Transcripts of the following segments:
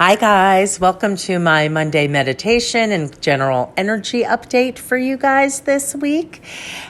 Hi guys, welcome to my Monday meditation and general energy update for you guys this week.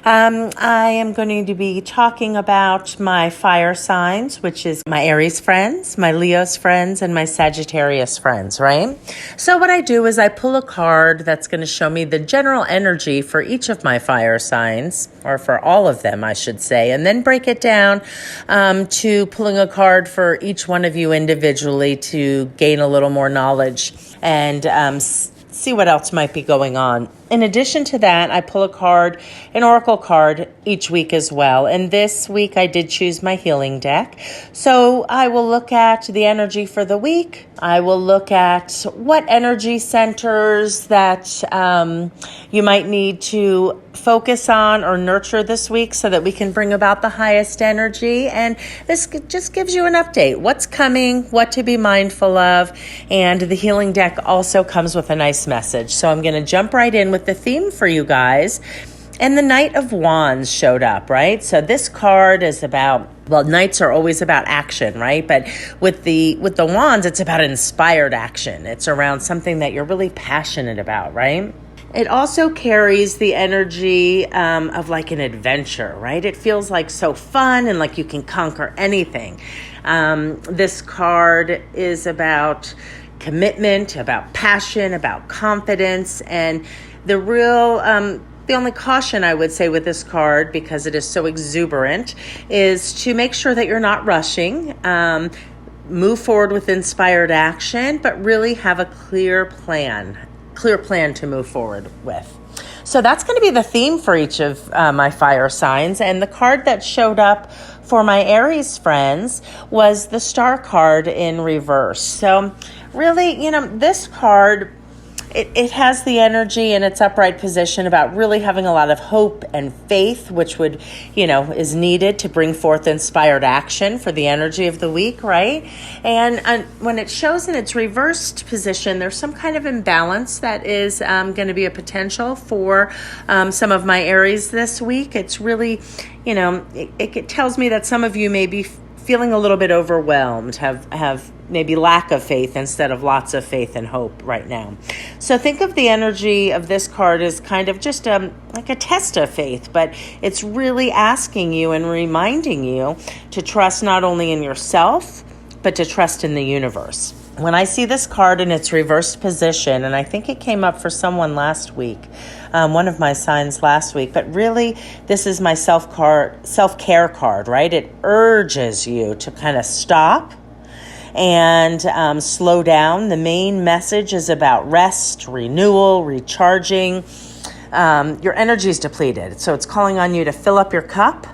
I am going to be talking about my fire signs, which is my Aries friends, my Leo's friends, and my Sagittarius friends, right? So what I do is I pull a card that's going to show me the general energy for each of my fire signs, or for all of them, I should say, and then break it down to pulling a card for each one of you individually to gain a little more knowledge and see what else might be going on. In addition to that, I pull an oracle card each week as well. And this week I did choose my healing deck. So I will look at the energy for the week. I will look at what energy centers that you might need to focus on or nurture this week so that we can bring about the highest energy. And this just gives you an update. What's coming, what to be mindful of. And the healing deck also comes with a nice message. So I'm going to jump right in with the theme for you guys. And the Knight of Wands showed up, right? So this card is about, well, knights are always about action, right? But with the wands, it's about inspired action. It's around something that you're really passionate about, right? It also carries the energy of like an adventure, right? It feels like so fun and like you can conquer anything. This card is about commitment, about passion, about confidence, and the only caution I would say with this card, because it is so exuberant, is to make sure that you're not rushing. Move forward with inspired action, but really have a clear plan to move forward with. So that's going to be the theme for each of my fire signs. And the card that showed up for my Aries friends was the Star card in reverse. So really, this card, it has the energy in its upright position about really having a lot of hope and faith, which is needed to bring forth inspired action for the energy of the week, right? And when it shows in its reversed position, there's some kind of imbalance that is going to be a potential for some of my Aries this week. It's really, it tells me that some of you may be feeling a little bit overwhelmed, have maybe lack of faith instead of lots of faith and hope right now. So think of the energy of this card as kind of just like a test of faith, but it's really asking you and reminding you to trust not only in yourself, but to trust in the universe. When I see this card in its reversed position, and I think it came up for someone last week, one of my signs last week, but really this is my self-care card, right? It urges you to kind of stop and slow down. The main message is about rest, renewal, recharging. Your energy is depleted, so it's calling on you to fill up your cup.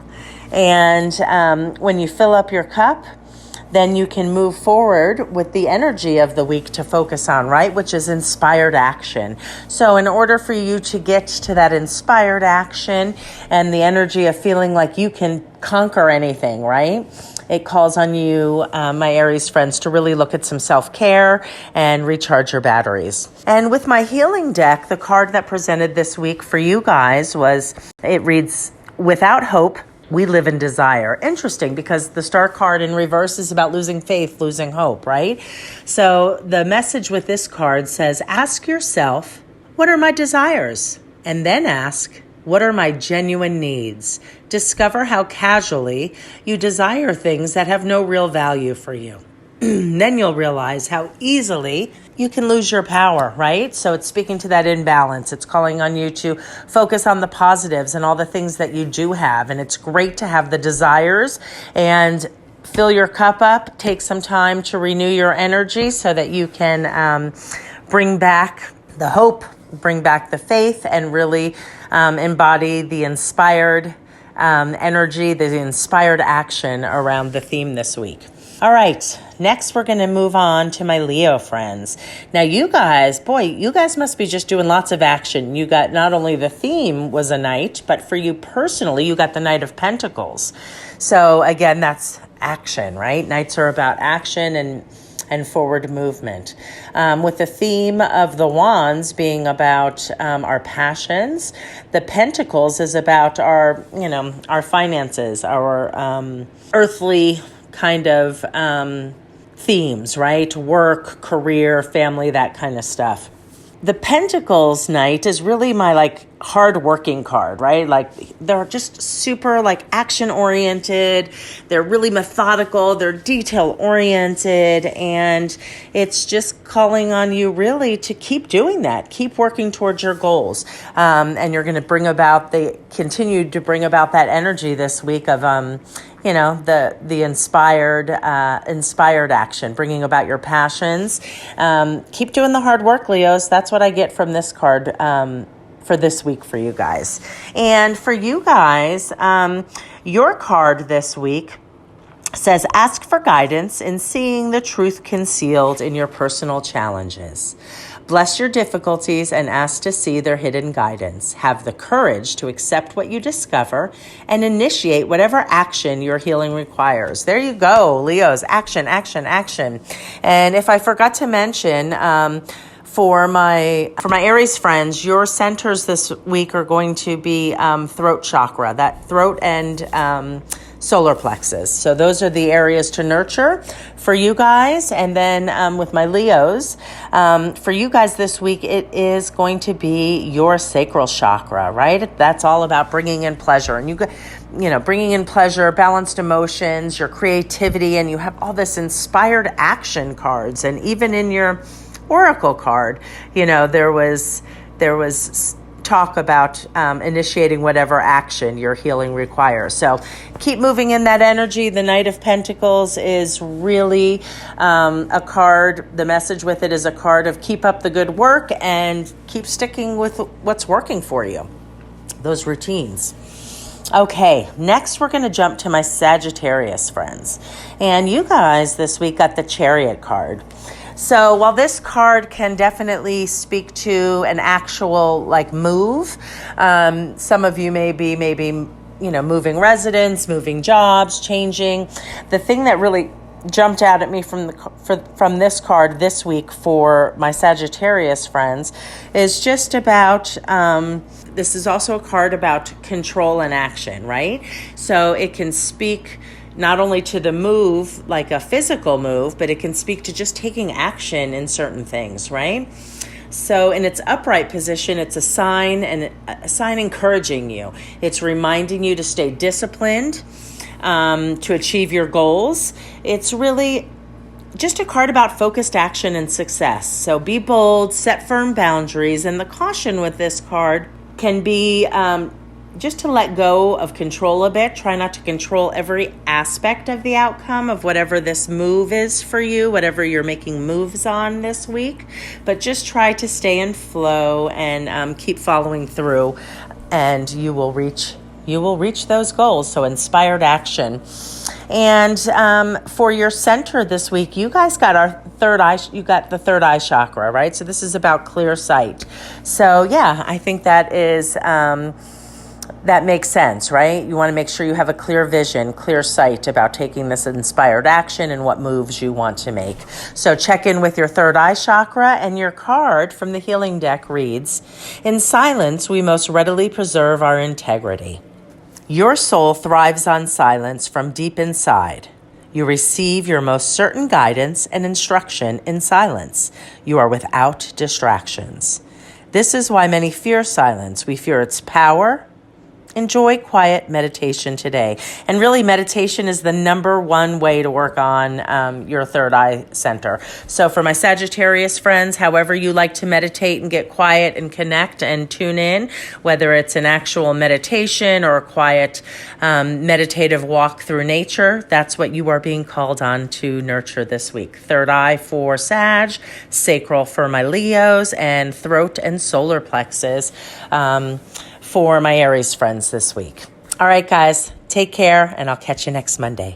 And when you fill up your cup, then you can move forward with the energy of the week to focus on, right? Which is inspired action. So in order for you to get to that inspired action and the energy of feeling like you can conquer anything, right? It calls on you, my Aries friends, to really look at some self-care and recharge your batteries. And with my healing deck, the card that presented this week for you guys it reads, "Without hope, we live in desire." Interesting, because the Star card in reverse is about losing faith, losing hope, right? So the message with this card says, ask yourself, what are my desires? And then ask, what are my genuine needs? Discover how casually you desire things that have no real value for you. Then you'll realize how easily you can lose your power, right? So it's speaking to that imbalance. It's calling on you to focus on the positives and all the things that you do have. And it's great to have the desires and fill your cup up. Take some time to renew your energy so that you can bring back the hope, bring back the faith, and really embody the inspired energy, the inspired action around the theme this week. All right, next we're going to move on to my Leo friends. Now you guys must be just doing lots of action. You got not only the theme was a knight, but for you personally, you got the Knight of Pentacles. So again, that's action, right? Knights are about action and forward movement. With the theme of the wands being about our passions, the pentacles is about our finances, our earthly kind of themes, right? Work, career, family, that kind of stuff. The Pentacles Knight is really my hard working card, right? They're just super action oriented. They're really methodical. They're detail oriented. And it's just calling on you really to keep doing that. Keep working towards your goals. And you're going to continue to bring about that energy this week of, the inspired action, bringing about your passions. Keep doing the hard work, Leos. That's what I get from this card for this week for you guys. And for you guys, your card this week says, ask for guidance in seeing the truth concealed in your personal challenges. Bless your difficulties and ask to see their hidden guidance. Have the courage to accept what you discover and initiate whatever action your healing requires. There you go, Leos. Action, action, action. And if I forgot to mention, for my Aries friends, your centers this week are going to be throat chakra, that throat and solar plexus. So those are the areas to nurture for you guys. And then with my Leos, for you guys this week, it is going to be your sacral chakra, right? That's all about bringing in pleasure. And bringing in pleasure, balanced emotions, your creativity, and you have all this inspired action cards. And even in your Oracle card, there was talk about initiating whatever action your healing requires. So keep moving in that energy. The Knight of Pentacles is really a card. The message with it is a card of keep up the good work and keep sticking with what's working for you, those routines. Okay, next we're going to jump to my Sagittarius friends. And you guys this week got the Chariot card. So while this card can definitely speak to an actual move, some of you may be moving residence, moving jobs, changing. The thing that really jumped out at me from this card this week for my Sagittarius friends is just about, this is also a card about control and action, right? So it can speak not only to the move, like a physical move, but it can speak to just taking action in certain things, right? So in its upright position, it's a sign encouraging you. It's reminding you to stay disciplined, to achieve your goals. It's really just a card about focused action and success. So be bold, set firm boundaries, and the caution with this card can be just to let go of control a bit. Try not to control every aspect of the outcome of whatever this move is for you, whatever you're making moves on this week. But just try to stay in flow and keep following through, and you will reach those goals. So inspired action. And for your center this week, you guys got our third eye. You got the third eye chakra, right? So this is about clear sight. So yeah, I think that is. That makes sense, right? You want to make sure you have a clear vision, clear sight about taking this inspired action and what moves you want to make. So check in with your third eye chakra, and your card from the healing deck reads, "In silence, we most readily preserve our integrity. Your soul thrives on silence from deep inside. You receive your most certain guidance and instruction in silence. You are without distractions. This is why many fear silence. We fear its power. Enjoy quiet meditation today." And really, meditation is the number one way to work on your third eye center. So for my Sagittarius friends, however you like to meditate and get quiet and connect and tune in, whether it's an actual meditation or a quiet meditative walk through nature, that's what you are being called on to nurture this week. Third eye for Sag, sacral for my Leos, and throat and solar plexus for my Aries friends this week. All right, guys, take care, and I'll catch you next Monday.